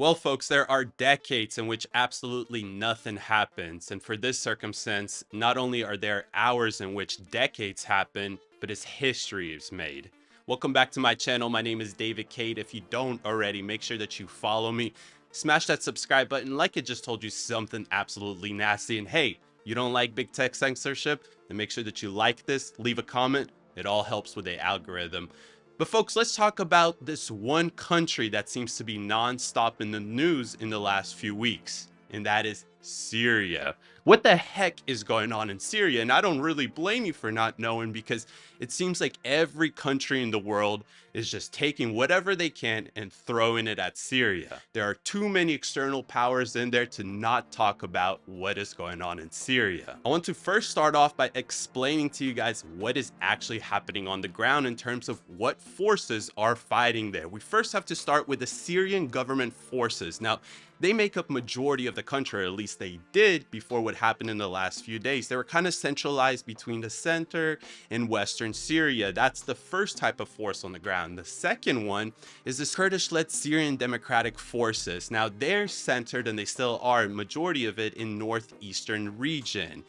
Well, folks, there are decades in which absolutely nothing happens. And for this circumstance, not only are there hours in which decades happen, but as history is made. Welcome back to my channel. My name is David Cade. If you don't already, make sure that you follow me. Smash that subscribe button like it just told you something absolutely nasty. And hey, you don't like big tech censorship? Then make sure that you like this, leave a comment. It all helps with the algorithm. But folks, let's talk about this one country that seems to be non-stop in the news in the last few weeks, and that is Syria. What the heck is going on in Syria? And I don't really blame you for not knowing, because it seems like every country in the world is just taking whatever they can and throwing it at Syria. There are too many external powers in there to not talk about what is going on in Syria. I want to first start off by explaining to you guys what is actually happening on the ground in terms of what forces are fighting there. We first have to start with the Syrian government forces. Now, they make up majority of the country, or at least they did before what happened in the last few days. They were kind of centralized between the center and western Syria. That's the first type of force on the ground. The second one is the Kurdish-Led Syrian Democratic Forces. Now, they're centered, and they still are, majority of it in northeastern region.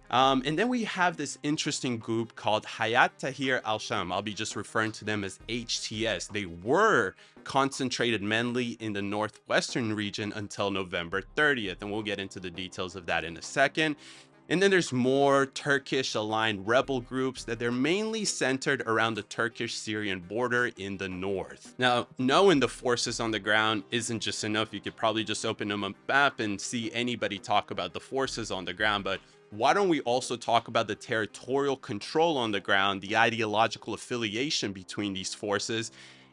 And then we have this interesting group called Hayat Tahrir al-Sham. I'll be just referring to them as HTS. They were concentrated mainly in the northwestern region until November 30th, and we'll get into the details of that in a second. And then there's more Turkish-aligned rebel groups that they're mainly centered around the Turkish-Syrian border in the north. Now, knowing the forces on the ground isn't just enough. You could probably just open them a map and see anybody talk about the forces on the ground, but why don't we also talk about the territorial control on the ground, the ideological affiliation between these forces,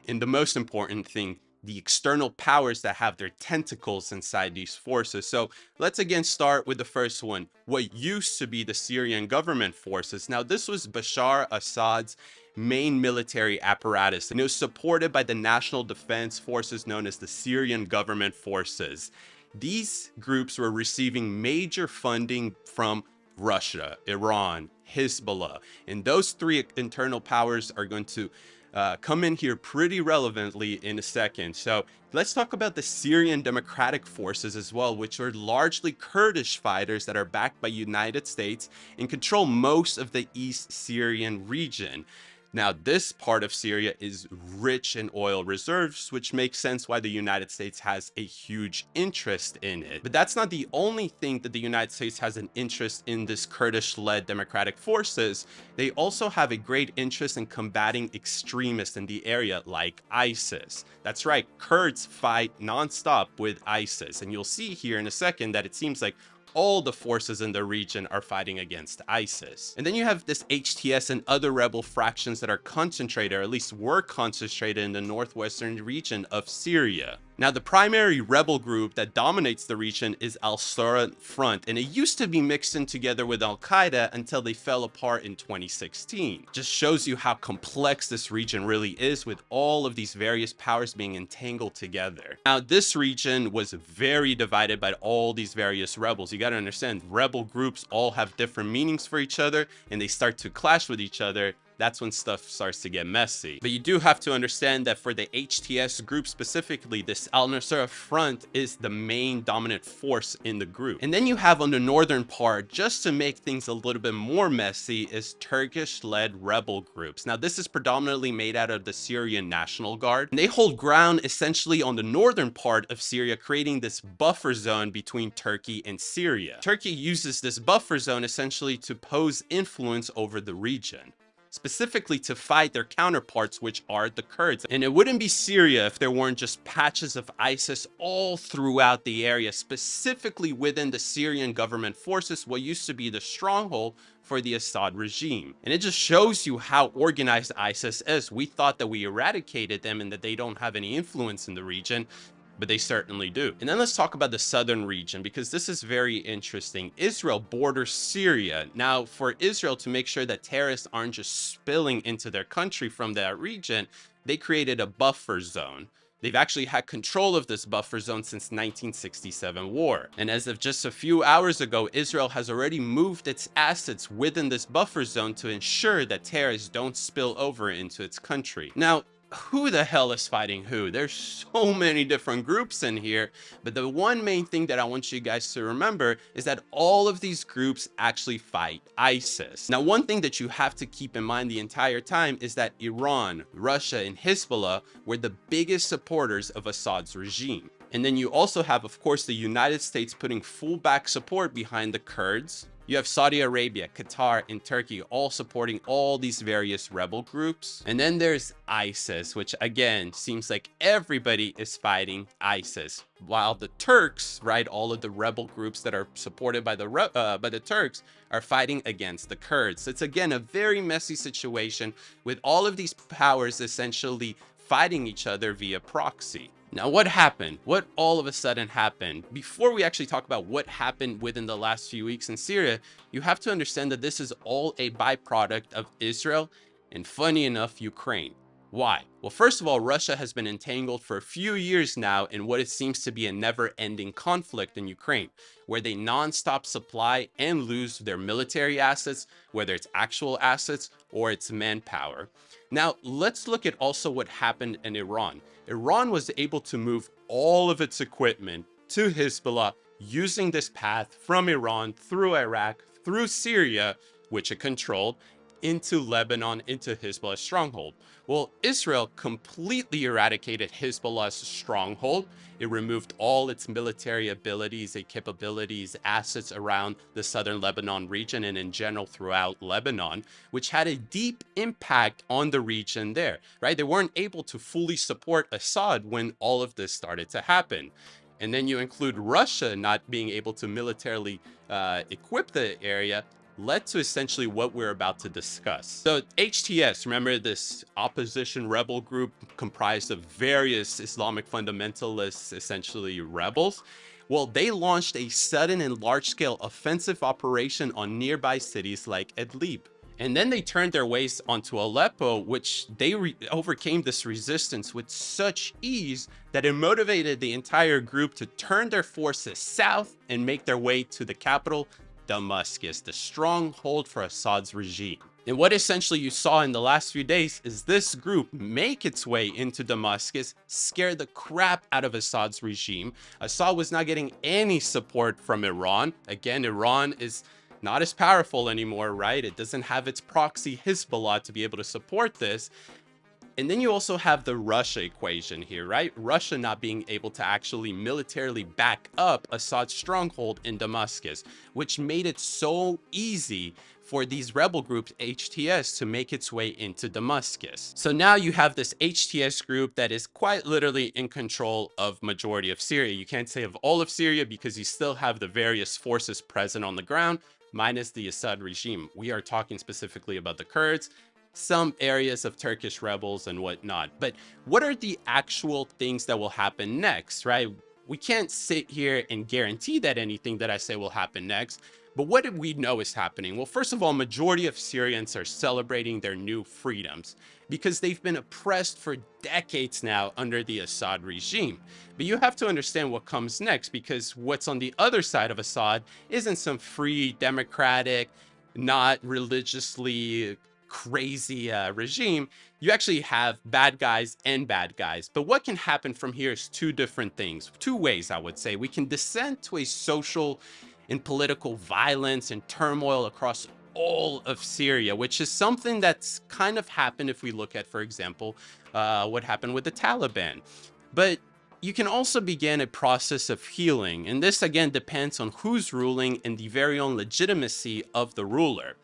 and the most important thing, the external powers that have their tentacles inside these forces. So let's again start with the first one, what used to be the Syrian government forces. Now, this was Bashar Assad's main military apparatus, and it was supported by the national defense forces known as the Syrian government forces. These groups were receiving major funding from Russia, Iran, Hezbollah, and those three internal powers are going to come in here pretty relevantly in a second. So let's talk about the Syrian Democratic Forces as well, which are largely Kurdish fighters that are backed by United States and control most of the East Syrian region. Now, this part of Syria is rich in oil reserves, which makes sense why the United States has a huge interest in it. But that's not the only thing that the United States has an interest in this Kurdish-led Democratic Forces. They also have a great interest in combating extremists in the area like ISIS. That's right, Kurds fight nonstop with ISIS. And you'll see here in a second that it seems like all the forces in the region are fighting against ISIS. And then you have this HTS and other rebel fractions that are concentrated, or at least were concentrated, in the northwestern region of Syria. Now, the primary rebel group that dominates the region is al-Assad Front, and it used to be mixed in together with al-Qaeda until they fell apart in 2016. Just shows you how complex this region really is, with all of these various powers being entangled together. Now, this region was very divided by all these various rebels. You got to understand, rebel groups all have different meanings for each other, and they start to clash with each other. That's when stuff starts to get messy. But you do have to understand that for the HTS group specifically, this al-Nusra Front is the main dominant force in the group. And then you have on the northern part, just to make things a little bit more messy, is Turkish-led rebel groups. Now, this is predominantly made out of the Syrian National Guard. And they hold ground essentially on the northern part of Syria, creating this buffer zone between Turkey and Syria. Turkey uses this buffer zone essentially to pose influence over the region, specifically to fight their counterparts, which are the Kurds. And it wouldn't be Syria if there weren't just patches of ISIS all throughout the area, specifically within the Syrian government forces, what used to be the stronghold for the Assad regime. And it just shows you how organized ISIS is. We thought that we eradicated them and that they don't have any influence in the region, but they certainly do. And then let's talk about the southern region, because this is very interesting. Israel borders Syria. Now, for Israel to make sure that terrorists aren't just spilling into their country from that region, they created a buffer zone. They've actually had control of this buffer zone since 1967 war. And as of just a few hours ago, Israel has already moved its assets within this buffer zone to ensure that terrorists don't spill over into its country. Now, who the hell is fighting who? There's so many different groups in here, but the one main thing that I want you guys to remember is that all of these groups actually fight ISIS. Now, one thing that you have to keep in mind the entire time is that Iran, Russia, and Hezbollah were the biggest supporters of Assad's regime. And then you also have, of course, the United States putting full back support behind the Kurds. You have Saudi Arabia, Qatar, and Turkey all supporting all these various rebel groups. And then there's ISIS, which again, seems like everybody is fighting ISIS. While the Turks, right, all of the rebel groups that are supported by the Turks are fighting against the Kurds. So it's again a very messy situation with all of these powers essentially fighting each other via proxy. Now, what happened? What all of a sudden happened? Before we actually talk about what happened within the last few weeks in Syria, you have to understand that this is all a byproduct of Israel and, funny enough, Ukraine. Why? Well, first of all, Russia has been entangled for a few years now in what it seems to be a never-ending conflict in Ukraine, where they non-stop supply and lose their military assets, whether it's actual assets or it's manpower. Now, let's look at also what happened in Iran. Iran was able to move all of its equipment to Hezbollah using this path from Iran through Iraq, through Syria, which it controlled, into Lebanon, into Hezbollah's stronghold. Well, Israel completely eradicated Hezbollah's stronghold. It removed all its military abilities and capabilities, assets around the southern Lebanon region and in general throughout Lebanon, which had a deep impact on the region there, right? They weren't able to fully support Assad when all of this started to happen. And then you include Russia not being able to militarily equip the area, led to essentially what we're about to discuss. So HTS, remember this opposition rebel group comprised of various Islamic fundamentalists, essentially rebels? Well, they launched a sudden and large-scale offensive operation on nearby cities like Idlib. And then they turned their ways onto Aleppo, which they overcame this resistance with such ease that it motivated the entire group to turn their forces south and make their way to the capital, Damascus, the stronghold for Assad's regime. And what essentially you saw in the last few days is this group make its way into Damascus, scare the crap out of Assad's regime. Assad was not getting any support from Iran. Again, Iran is not as powerful anymore, right? It doesn't have its proxy Hezbollah to be able to support this. And then you also have the Russia equation here, right? Russia not being able to actually militarily back up Assad's stronghold in Damascus, which made it so easy for these rebel groups, HTS, to make its way into Damascus. So now you have this HTS group that is quite literally in control of majority of Syria. You can't say of all of Syria because you still have the various forces present on the ground, minus the Assad regime. We are talking specifically about the Kurds, some areas of Turkish rebels and whatnot. But what are the actual things that will happen next, right? We can't sit here and guarantee that anything that I say will happen next, but what do we know is happening? Well, first of all, majority of Syrians are celebrating their new freedoms because they've been oppressed for decades now under the Assad regime. But you have to understand what comes next, because what's on the other side of Assad isn't some free, democratic, not religiously crazy regime. You actually have bad guys and bad guys. But what can happen from here is two different things, two ways, I would say. We can descend to a social and political violence and turmoil across all of Syria, which is something that's kind of happened if we look at, for example, what happened with the Taliban. But you can also begin a process of healing. And this, again, depends on who's ruling and the very own legitimacy of the ruler.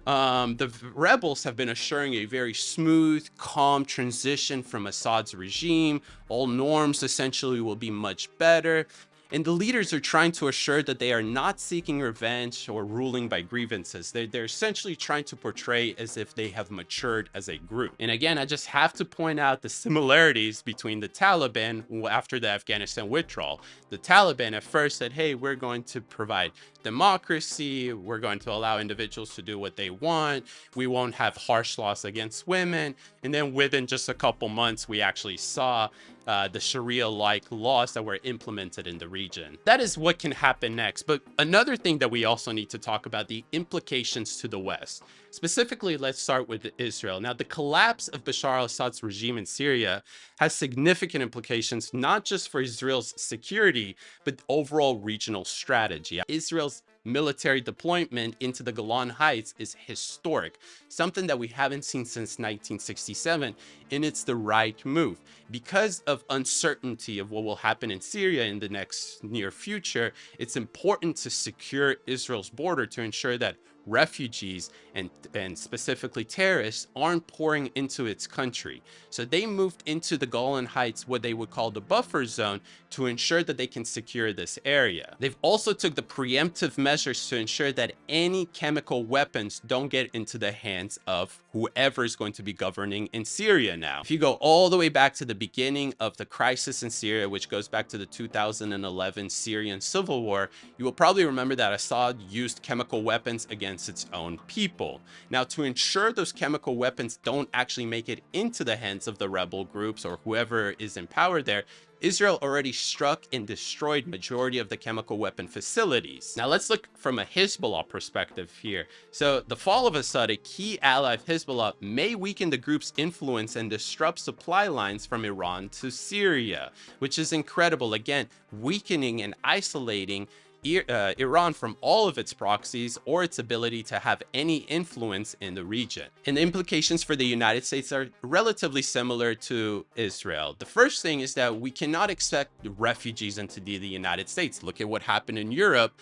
The rebels have been assuring a very smooth, calm transition from Assad's regime. All norms essentially will be much better. And the leaders are trying to assure that they are not seeking revenge or ruling by grievances. They're essentially trying to portray as if they have matured as a group. And again, I just have to point out the similarities between the Taliban after the Afghanistan withdrawal. The Taliban at first said, hey, we're going to provide democracy. We're going to allow individuals to do what they want. We won't have harsh laws against women. And then within just a couple months, we actually saw the Sharia-like laws that were implemented in the region. That is what can happen next. But another thing that we also need to talk about, the implications to the West. Specifically, let's start with Israel. Now, the collapse of Bashar al-Assad's regime in Syria has significant implications, not just for Israel's security, but overall regional strategy. Israel's military deployment into the Golan Heights is historic, something that we haven't seen since 1967, and it's the right move. Because of uncertainty of what will happen in Syria in the next near future, it's important to secure Israel's border to ensure that refugees and specifically terrorists aren't pouring into its country. So they moved into the Golan Heights, what they would call the buffer zone, to ensure that they can secure this area. They've also took the preemptive measures to ensure that any chemical weapons don't get into the hands of whoever is going to be governing in Syria now. If you go all the way back to the beginning of the crisis in Syria, which goes back to the 2011 Syrian civil war, you will probably remember that Assad used chemical weapons against its own people. Now, to ensure those chemical weapons don't actually make it into the hands of the rebel groups or whoever is in power there, Israel already struck and destroyed majority of the chemical weapon facilities. Now let's look from a Hezbollah perspective here. So the fall of Assad, a key ally of Hezbollah, may weaken the group's influence and disrupt supply lines from Iran to Syria, which is incredible. Again, weakening and isolating Iran from all of its proxies or its ability to have any influence in the region. And the implications for the United States are relatively similar to Israel. The first thing is that we cannot expect refugees into the United States. Look at what happened in Europe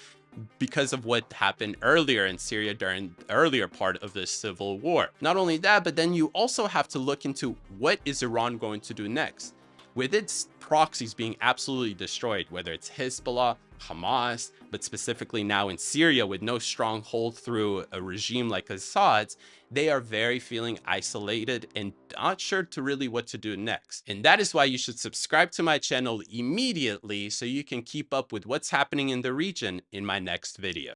because of what happened earlier in Syria during the earlier part of this civil war. Not only that, but then you also have to look into what is Iran going to do next. With its proxies being absolutely destroyed, whether it's Hezbollah, Hamas, but specifically now in Syria with no stronghold through a regime like Assad's, they are very feeling isolated and not sure to really what to do next. And that is why you should subscribe to my channel immediately so you can keep up with what's happening in the region in my next video.